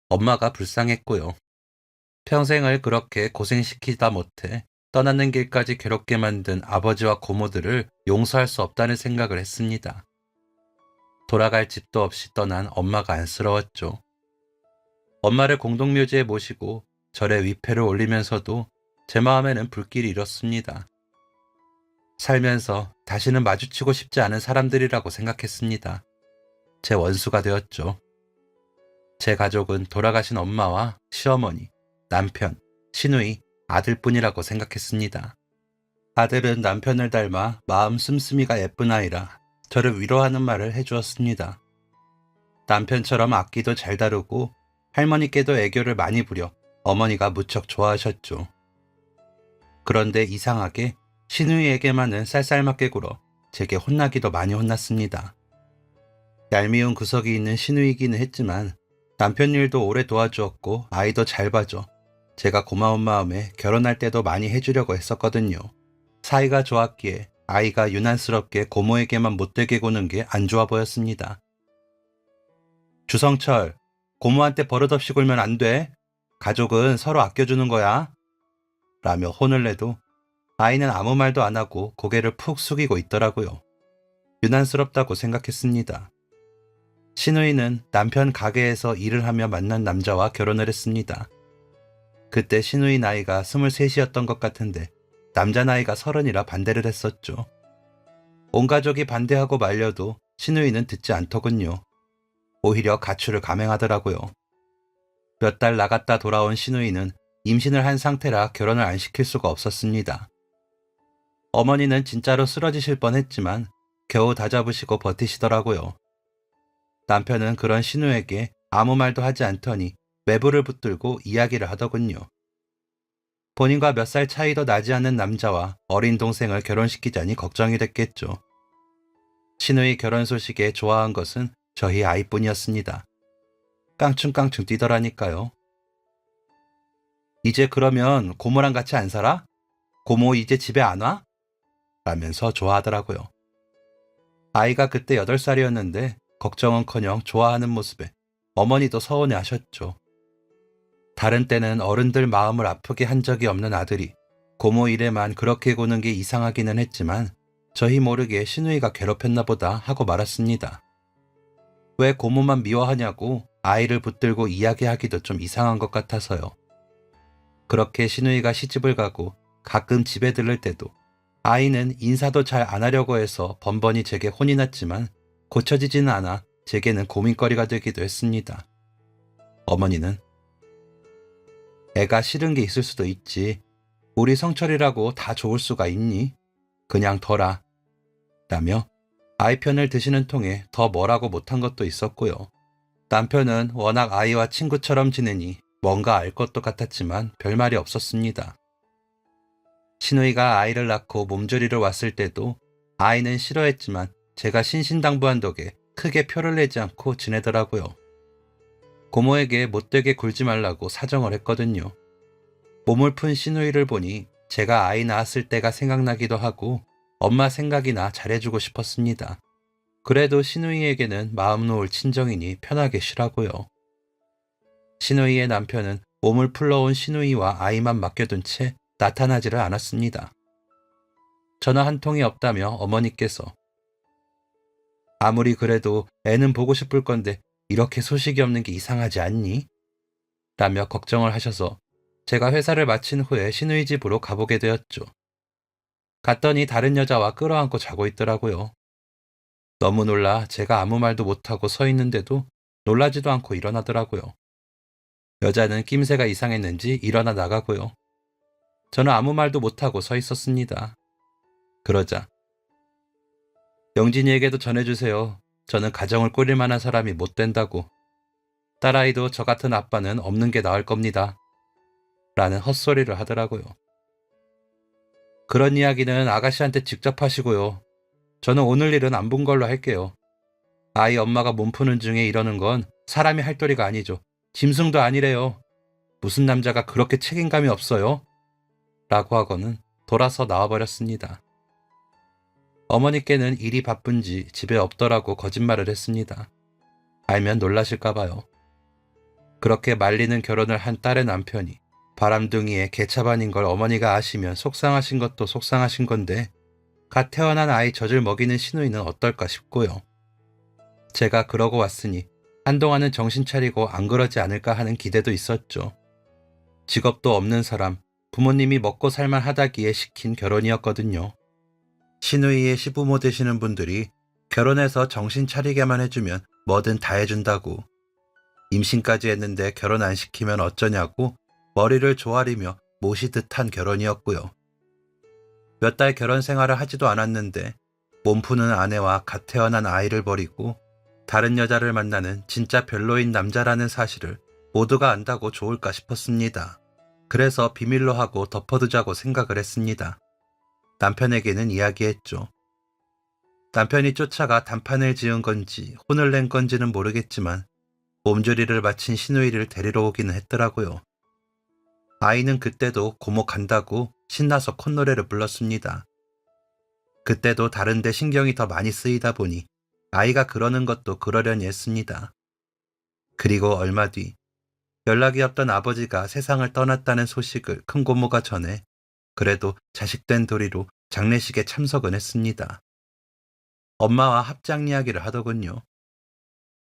엄마가 불쌍했고요. 평생을 그렇게 고생시키다 못해 떠나는 길까지 괴롭게 만든 아버지와 고모들을 용서할 수 없다는 생각을 했습니다. 돌아갈 집도 없이 떠난 엄마가 안쓰러웠죠. 엄마를 공동묘지에 모시고 절에 위패를 올리면서도 제 마음에는 불길이 일었습니다. 살면서 다시는 마주치고 싶지 않은 사람들이라고 생각했습니다. 제 원수가 되었죠. 제 가족은 돌아가신 엄마와 시어머니, 남편, 시누이, 아들뿐이라고 생각했습니다. 아들은 남편을 닮아 마음 씀씀이가 예쁜 아이라 저를 위로하는 말을 해주었습니다. 남편처럼 악기도 잘 다루고 할머니께도 애교를 많이 부려 어머니가 무척 좋아하셨죠. 그런데 이상하게 시누이에게만은 쌀쌀맞게 굴어 제게 혼나기도 많이 혼났습니다. 얄미운 구석이 있는 시누이기는 했지만 남편 일도 오래 도와주었고 아이도 잘 봐줘 제가 고마운 마음에 결혼할 때도 많이 해주려고 했었거든요. 사이가 좋았기에 아이가 유난스럽게 고모에게만 못되게 구는 게 안 좋아 보였습니다. 주성철, 고모한테 버릇없이 굴면 안 돼. 가족은 서로 아껴주는 거야. 라며 혼을 내도 아이는 아무 말도 안 하고 고개를 푹 숙이고 있더라고요. 유난스럽다고 생각했습니다. 시누이는 남편 가게에서 일을 하며 만난 남자와 결혼을 했습니다. 그때 시누이 나이가 23이었던 것 같은데 남자 나이가 30이라 반대를 했었죠. 온 가족이 반대하고 말려도 시누이는 듣지 않더군요. 오히려 가출을 감행하더라고요. 몇 달 나갔다 돌아온 시누이는 임신을 한 상태라 결혼을 안 시킬 수가 없었습니다. 어머니는 진짜로 쓰러지실 뻔했지만 겨우 다잡으시고 버티시더라고요. 남편은 그런 신우에게 아무 말도 하지 않더니 매부를 붙들고 이야기를 하더군요. 본인과 몇 살 차이도 나지 않는 남자와 어린 동생을 결혼시키자니 걱정이 됐겠죠. 신우의 결혼 소식에 좋아한 것은 저희 아이뿐이었습니다. 깡충깡충 뛰더라니까요. 이제 그러면 고모랑 같이 안 살아? 고모 이제 집에 안 와? 라면서 좋아하더라고요. 아이가 그때 8살이었는데 걱정은커녕 좋아하는 모습에 어머니도 서운해 하셨죠. 다른 때는 어른들 마음을 아프게 한 적이 없는 아들이 고모 일에만 그렇게 구는 게 이상하기는 했지만 저희 모르게 신우이가 괴롭혔나 보다 하고 말았습니다. 왜 고모만 미워하냐고 아이를 붙들고 이야기하기도 좀 이상한 것 같아서요. 그렇게 신우이가 시집을 가고 가끔 집에 들를 때도 아이는 인사도 잘 안 하려고 해서 번번이 제게 혼이 났지만 고쳐지지는 않아 제게는 고민거리가 되기도 했습니다. 어머니는 애가 싫은 게 있을 수도 있지. 우리 성철이라고 다 좋을 수가 있니? 그냥 둬라. 라며 아이 편을 드시는 통에 더 뭐라고 못한 것도 있었고요. 남편은 워낙 아이와 친구처럼 지내니 뭔가 알 것도 같았지만 별말이 없었습니다. 신우이가 아이를 낳고 몸조리를 왔을 때도 아이는 싫어했지만 제가 신신당부한 덕에 크게 표를 내지 않고 지내더라고요. 고모에게 못되게 굴지 말라고 사정을 했거든요. 몸을 푼 신우이를 보니 제가 아이 낳았을 때가 생각나기도 하고 엄마 생각이나 잘해주고 싶었습니다. 그래도 신우이에게는 마음 놓을 친정이니 편하게 쉬라고요. 신우이의 남편은 몸을 풀러온 신우이와 아이만 맡겨둔 채 나타나지를 않았습니다. 전화 한 통이 없다며 어머니께서 아무리 그래도 애는 보고 싶을 건데 이렇게 소식이 없는 게 이상하지 않니? 라며 걱정을 하셔서 제가 회사를 마친 후에 신우이 집으로 가보게 되었죠. 갔더니 다른 여자와 끌어안고 자고 있더라고요. 너무 놀라 제가 아무 말도 못하고 서 있는데도 놀라지도 않고 일어나더라고요. 여자는 낌새가 이상했는지 일어나 나가고요. 저는 아무 말도 못하고 서 있었습니다. 그러자 영진이에게도 전해주세요. 저는 가정을 꾸릴 만한 사람이 못 된다고. 딸아이도 저 같은 아빠는 없는 게 나을 겁니다. 라는 헛소리를 하더라고요. 그런 이야기는 아가씨한테 직접 하시고요. 저는 오늘 일은 안 본 걸로 할게요. 아이 엄마가 몸 푸는 중에 이러는 건 사람이 할 도리가 아니죠. 짐승도 아니래요. 무슨 남자가 그렇게 책임감이 없어요? 라고 하고는 돌아서 나와버렸습니다. 어머니께는 일이 바쁜지 집에 없더라고 거짓말을 했습니다. 알면 놀라실까봐요. 그렇게 말리는 결혼을 한 딸의 남편이 바람둥이의 개차반인 걸 어머니가 아시면 속상하신 것도 속상하신 건데 갓 태어난 아이 젖을 먹이는 신우이는 어떨까 싶고요. 제가 그러고 왔으니 한동안은 정신 차리고 안 그러지 않을까 하는 기대도 있었죠. 직업도 없는 사람, 부모님이 먹고 살만 하다기에 시킨 결혼이었거든요. 신우이의 시부모 되시는 분들이 결혼해서 정신 차리게만 해주면 뭐든 다 해준다고. 임신까지 했는데 결혼 안 시키면 어쩌냐고 머리를 조아리며 모시듯 한 결혼이었고요. 몇 달 결혼 생활을 하지도 않았는데 몸 푸는 아내와 갓 태어난 아이를 버리고 다른 여자를 만나는 진짜 별로인 남자라는 사실을 모두가 안다고 좋을까 싶었습니다. 그래서 비밀로 하고 덮어두자고 생각을 했습니다. 남편에게는 이야기했죠. 남편이 쫓아가 단판을 지은 건지 혼을 낸 건지는 모르겠지만 몸조리를 마친 신우이를 데리러 오기는 했더라고요. 아이는 그때도 고모 간다고 신나서 콧노래를 불렀습니다. 그때도 다른데 신경이 더 많이 쓰이다 보니 아이가 그러는 것도 그러려니 했습니다. 그리고 얼마 뒤 연락이 없던 아버지가 세상을 떠났다는 소식을 큰고모가 전해 그래도 자식된 도리로 장례식에 참석은 했습니다. 엄마와 합장 이야기를 하더군요.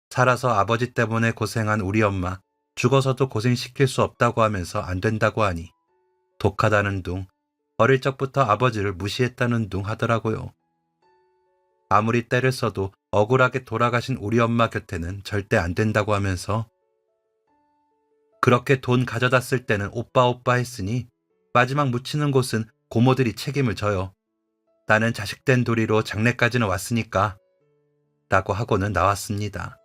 살아서 아버지 때문에 고생한 우리 엄마 죽어서도 고생시킬 수 없다고 하면서 안 된다고 하니 독하다는 둥, 어릴 적부터 아버지를 무시했다는 둥 하더라고요. 아무리 때를 써도 억울하게 돌아가신 우리 엄마 곁에는 절대 안 된다고 하면서 그렇게 돈 가져다 쓸 때는 오빠 오빠 했으니 마지막 묻히는 곳은 고모들이 책임을 져요. 나는 자식된 도리로 장례까지는 왔으니까 라고 하고는 나왔습니다.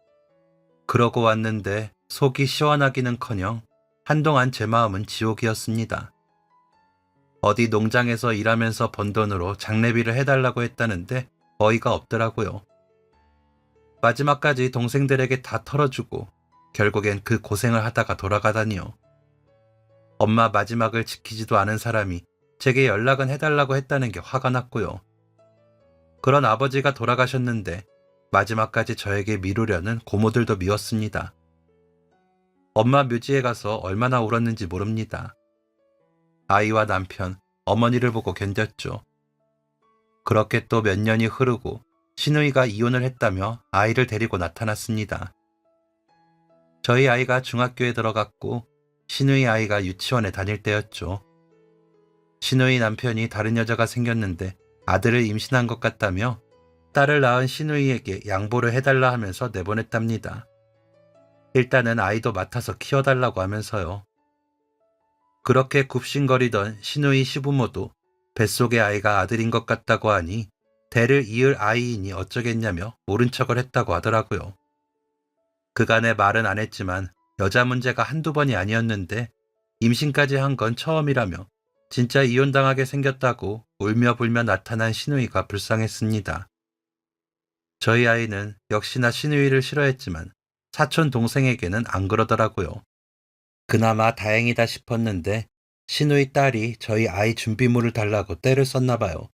그러고 왔는데 속이 시원하기는커녕 한동안 제 마음은 지옥이었습니다. 어디 농장에서 일하면서 번 돈으로 장례비를 해달라고 했다는데 어이가 없더라고요. 마지막까지 동생들에게 다 털어주고 결국엔 그 고생을 하다가 돌아가다니요. 엄마 마지막을 지키지도 않은 사람이 제게 연락은 해달라고 했다는 게 화가 났고요. 그런 아버지가 돌아가셨는데 마지막까지 저에게 미루려는 고모들도 미웠습니다. 엄마 묘지에 가서 얼마나 울었는지 모릅니다. 아이와 남편, 어머니를 보고 견뎠죠. 그렇게 또 몇 년이 흐르고 시누이가 이혼을 했다며 아이를 데리고 나타났습니다. 저희 아이가 중학교에 들어갔고 시누이 아이가 유치원에 다닐 때였죠. 시누이 남편이 다른 여자가 생겼는데 아들을 임신한 것 같다며 딸을 낳은 시누이에게 양보를 해달라 하면서 내보냈답니다. 일단은 아이도 맡아서 키워달라고 하면서요. 그렇게 굽신거리던 시누이 시부모도 뱃속의 아이가 아들인 것 같다고 하니 대를 이을 아이이니 어쩌겠냐며 모른 척을 했다고 하더라고요. 그간에 말은 안 했지만 여자 문제가 한두 번이 아니었는데 임신까지 한 건 처음이라며 진짜 이혼당하게 생겼다고 울며 불며 나타난 시누이가 불쌍했습니다. 저희 아이는 역시나 시누이를 싫어했지만 사촌 동생에게는 안 그러더라고요. 그나마 다행이다 싶었는데 시누이 딸이 저희 아이 준비물을 달라고 떼를 썼나 봐요.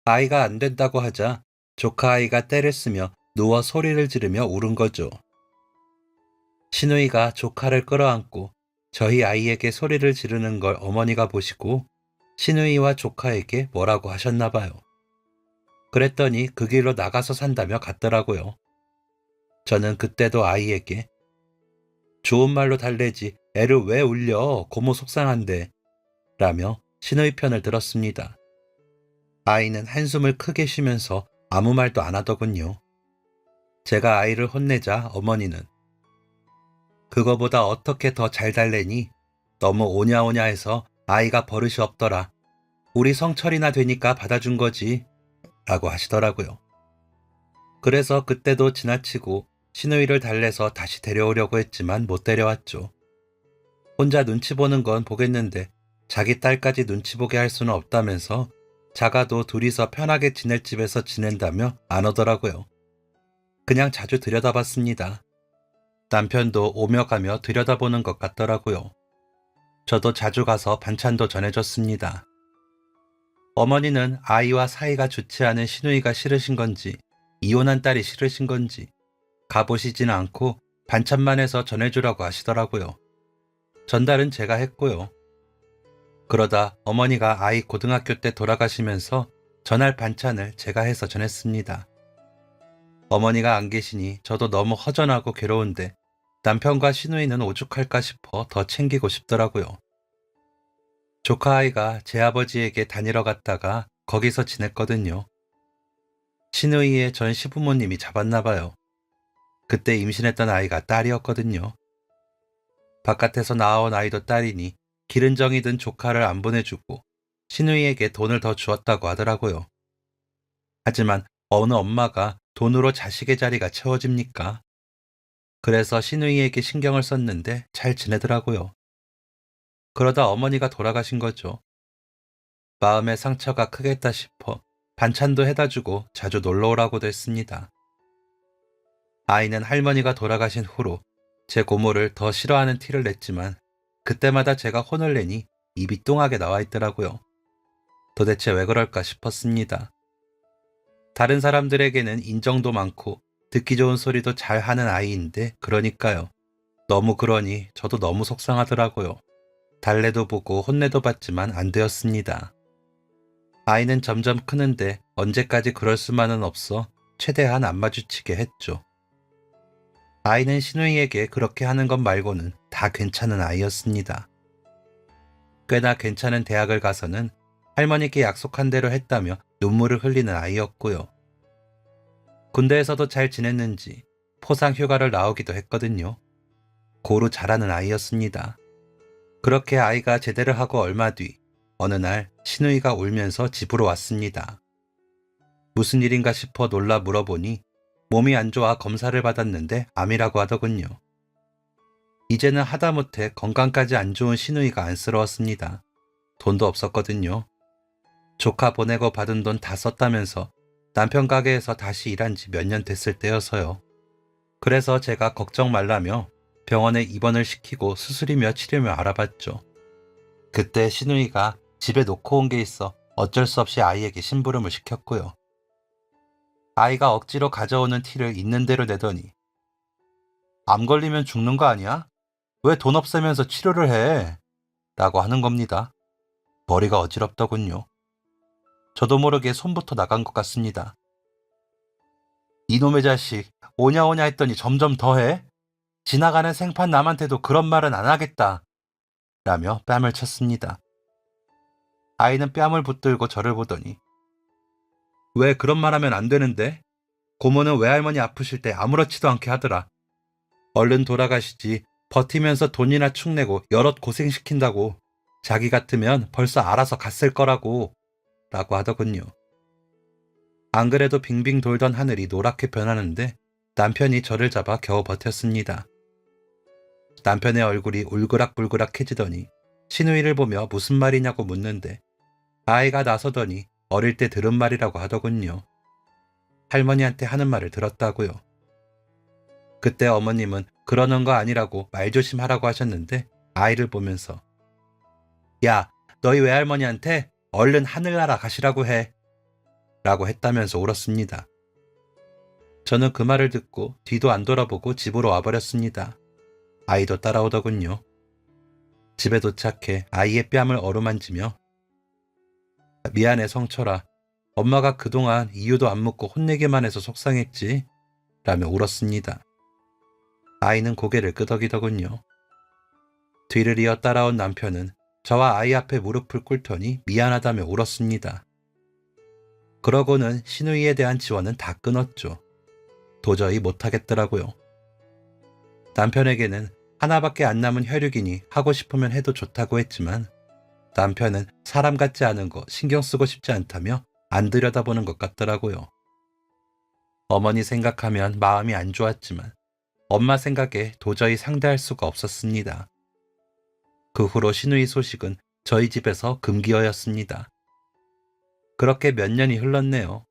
아이가 안 된다고 하자 조카 아이가 떼를 쓰며 누워 소리를 지르며 울은 거죠. 시누이가 조카를 끌어안고 저희 아이에게 소리를 지르는 걸 어머니가 보시고 시누이와 조카에게 뭐라고 하셨나 봐요. 그랬더니 그 길로 나가서 산다며 갔더라고요. 저는 그때도 아이에게 좋은 말로 달래지 애를 왜 울려 고모 속상한데 라며 시누이 편을 들었습니다. 아이는 한숨을 크게 쉬면서 아무 말도 안 하더군요. 제가 아이를 혼내자 어머니는 그거보다 어떻게 더 잘 달래니? 너무 오냐오냐 해서 아이가 버릇이 없더라. 우리 성철이나 되니까 받아준 거지 라고 하시더라고요. 그래서 그때도 지나치고 시누이를 달래서 다시 데려오려고 했지만 못 데려왔죠. 혼자 눈치 보는 건 보겠는데 자기 딸까지 눈치 보게 할 수는 없다면서 자가도 둘이서 편하게 지낼 집에서 지낸다며 안 오더라고요. 그냥 자주 들여다봤습니다. 남편도 오며 가며 들여다보는 것 같더라고요. 저도 자주 가서 반찬도 전해줬습니다. 어머니는 아이와 사이가 좋지 않은 시누이가 싫으신 건지 이혼한 딸이 싫으신 건지 가보시지는 않고 반찬만 해서 전해주라고 하시더라고요. 전달은 제가 했고요. 그러다 어머니가 아이 고등학교 때 돌아가시면서 전할 반찬을 제가 해서 전했습니다. 어머니가 안 계시니 저도 너무 허전하고 괴로운데 남편과 시누이는 오죽할까 싶어 더 챙기고 싶더라고요. 조카 아이가 제 아버지에게 다니러 갔다가 거기서 지냈거든요. 시누이의 전 시부모님이 잡았나 봐요. 그때 임신했던 아이가 딸이었거든요. 바깥에서 나온 아이도 딸이니 기른정이 든 조카를 안 보내주고 시누이에게 돈을 더 주었다고 하더라고요. 하지만 어느 엄마가 돈으로 자식의 자리가 채워집니까? 그래서 시누이에게 신경을 썼는데 잘 지내더라고요. 그러다 어머니가 돌아가신 거죠. 마음의 상처가 크겠다 싶어 반찬도 해다 주고 자주 놀러 오라고도 했습니다. 아이는 할머니가 돌아가신 후로 제 고모를 더 싫어하는 티를 냈지만 그때마다 제가 혼을 내니 입이 뚱하게 나와 있더라고요. 도대체 왜 그럴까 싶었습니다. 다른 사람들에게는 인정도 많고 듣기 좋은 소리도 잘 하는 아이인데 그러니까요. 너무 그러니 저도 너무 속상하더라고요. 달래도 보고 혼내도 받지만 안 되었습니다. 아이는 점점 크는데 언제까지 그럴 수만은 없어 최대한 안 마주치게 했죠. 아이는 시누이에게 그렇게 하는 것 말고는 다 괜찮은 아이였습니다. 꽤나 괜찮은 대학을 가서는 할머니께 약속한 대로 했다며 눈물을 흘리는 아이였고요. 군대에서도 잘 지냈는지 포상 휴가를 나오기도 했거든요. 고루 자라는 아이였습니다. 그렇게 아이가 제대를 하고 얼마 뒤 어느 날 신우이가 울면서 집으로 왔습니다. 무슨 일인가 싶어 놀라 물어보니 몸이 안 좋아 검사를 받았는데 암이라고 하더군요. 이제는 하다못해 건강까지 안 좋은 신우이가 안쓰러웠습니다. 돈도 없었거든요. 조카 보내고 받은 돈 다 썼다면서 남편 가게에서 다시 일한 지 몇 년 됐을 때여서요. 그래서 제가 걱정 말라며 병원에 입원을 시키고 수술이며 치료며 알아봤죠. 그때 신우이가 집에 놓고 온 게 있어 어쩔 수 없이 아이에게 심부름을 시켰고요. 아이가 억지로 가져오는 티를 있는 대로 내더니 암 걸리면 죽는 거 아니야? 왜 돈 없애면서 치료를 해? 라고 하는 겁니다. 머리가 어지럽더군요. 저도 모르게 손부터 나간 것 같습니다. 이놈의 자식, 오냐 오냐 했더니 점점 더해? 지나가는 생판 남한테도 그런 말은 안 하겠다. 라며 뺨을 쳤습니다. 아이는 뺨을 붙들고 저를 보더니 왜 그런 말 하면 안 되는데? 고모는 외할머니 아프실 때 아무렇지도 않게 하더라. 얼른 돌아가시지 버티면서 돈이나 축내고 여럿 고생시킨다고. 자기 같으면 벌써 알아서 갔을 거라고. 라고 하더군요. 안 그래도 빙빙 돌던 하늘이 노랗게 변하는데 남편이 저를 잡아 겨우 버텼습니다. 남편의 얼굴이 울그락불그락해지더니 신우이를 보며 무슨 말이냐고 묻는데 아이가 나서더니 어릴 때 들은 말이라고 하더군요. 할머니한테 하는 말을 들었다고요. 그때 어머님은 그러는 거 아니라고 말조심하라고 하셨는데 아이를 보면서 야, 너희 외할머니한테 얼른 하늘나라 가시라고 해. 라고 했다면서 울었습니다. 저는 그 말을 듣고 뒤도 안 돌아보고 집으로 와버렸습니다. 아이도 따라오더군요. 집에 도착해 아이의 뺨을 어루만지며 미안해 성철아. 엄마가 그동안 이유도 안 묻고 혼내기만 해서 속상했지. 라며 울었습니다. 아이는 고개를 끄덕이더군요. 뒤를 이어 따라온 남편은 저와 아이 앞에 무릎을 꿇더니 미안하다며 울었습니다. 그러고는 신우이에 대한 지원은 다 끊었죠. 도저히 못하겠더라고요. 남편에게는 하나밖에 안 남은 혈육이니 하고 싶으면 해도 좋다고 했지만 남편은 사람 같지 않은 거 신경 쓰고 싶지 않다며 안 들여다보는 것 같더라고요. 어머니 생각하면 마음이 안 좋았지만 엄마 생각에 도저히 상대할 수가 없었습니다. 그 후로 신우이 소식은 저희 집에서 금기어였습니다. 그렇게 몇 년이 흘렀네요.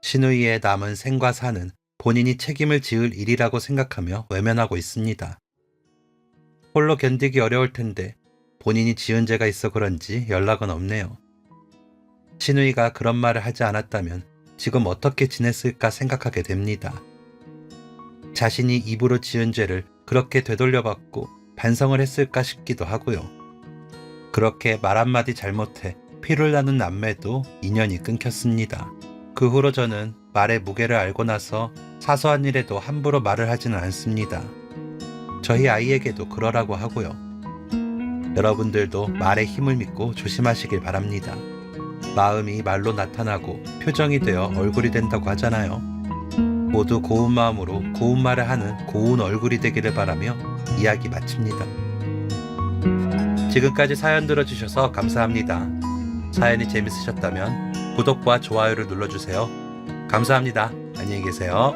신우이의 남은 생과 사는 본인이 책임을 지을 일이라고 생각하며 외면하고 있습니다. 홀로 견디기 어려울 텐데 본인이 지은 죄가 있어 그런지 연락은 없네요. 신우이가 그런 말을 하지 않았다면 지금 어떻게 지냈을까 생각하게 됩니다. 자신이 입으로 지은 죄를 그렇게 되돌려받고 반성을 했을까 싶기도 하고요. 그렇게 말 한마디 잘못해 피를 나눈 남매도 인연이 끊겼습니다. 그 후로 저는 말의 무게를 알고 나서 사소한 일에도 함부로 말을 하지는 않습니다. 저희 아이에게도 그러라고 하고요. 여러분들도 말의 힘을 믿고 조심하시길 바랍니다. 마음이 말로 나타나고 표정이 되어 얼굴이 된다고 하잖아요. 모두 고운 마음으로 고운 말을 하는 고운 얼굴이 되기를 바라며 이야기 마칩니다. 지금까지 사연 들어주셔서 감사합니다. 사연이 재밌으셨다면 구독과 좋아요를 눌러주세요. 감사합니다. 안녕히 계세요.